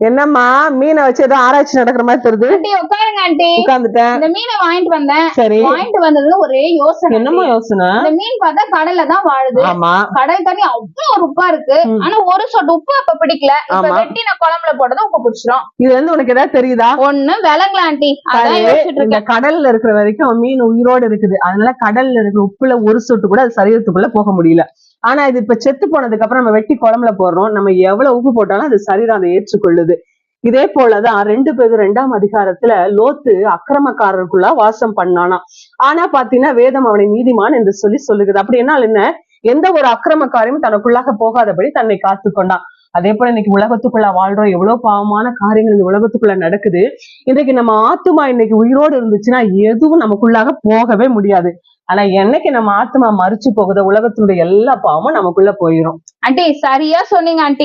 என்னம்மா மீனை வச்சு ஏதோ ஆராய்ச்சி நடக்கிற மாதிரி தெரியுது. ஆண்டி உட்காருங்க ஆண்டி. உட்கார்ந்துட்டேன். இந்த மீனை வாங்கிட்டு வந்தேன். சரி. வாங்கிட்டு வந்ததுல ஒரே யோசனை. என்னமா யோசனை? இந்த மீன் பார்த்தா கடல்ல தான் வாழுது. ஆமா. கடல் தண்ணி அவ்வளவு உப்பா இருக்கு. ஆனா ஒரு சொட்டு உப்பு அப்ப பிடிக்கல. இப்ப வெட்டி நான் குழம்புல போட்டதும் உப்பு பிடிச்சிரும். இதுல இருந்து உனக்கு ஏதாவது தெரியுதா? ஒண்ணு விலங்குல ஆண்டி. அதான் யோசிச்சுட்டு இருக்கேன். கடல்ல இருக்கிற வரைக்கும் மீன் உயிரோடு இருக்குது. அதனால கடல்ல இருக்கிற உப்புல ஒரு சொட்டு கூட அது சரீரத்துக்குள்ள போக முடியல. ஆனா இது இப்ப செத்து போனதுக்கு அப்புறம் நம்ம வெட்டி குழம்புல போடுறோம். நம்ம எவ்வளவு உப்பு போட்டாலும் அது சரீரம் அதை ஏற்றுக்கொள்ளுது. இதே போலதான் 2 பேரும் 2ஆம் அதிகாரத்துல லோத்து அக்கிரமக்காரருக்குள்ள வாசம் பண்ணானா. ஆனா பாத்தீங்கன்னா வேதம் அவனை நீதிமான் என்று சொல்லுகிறது. அப்படி என்ன, எந்த ஒரு அக்கிரமக்காரையும் தனக்குள்ளாக போகாதபடி தன்னை காத்து கொண்டான். அதே போல இன்னைக்கு உலகத்துக்குள்ள வாழ்றோம். எவ்வளவு பாவமான காரியங்கள் இந்த உலகத்துக்குள்ள நடக்குது. இன்றைக்கு நம்ம ஆத்துமா இன்னைக்கு உயிரோடு இருந்துச்சுன்னா எதுவும் நமக்குள்ளாக போகவே முடியாது. ஆனா என்னைக்கு நம்ம ஆத்மா மறிச்சு போகுதோ உலகத்தினுடைய எல்லா பாவமும் நமக்குள்ள போயிரும். ஆண்டி சரியா சொன்னீங்க ஆண்டி.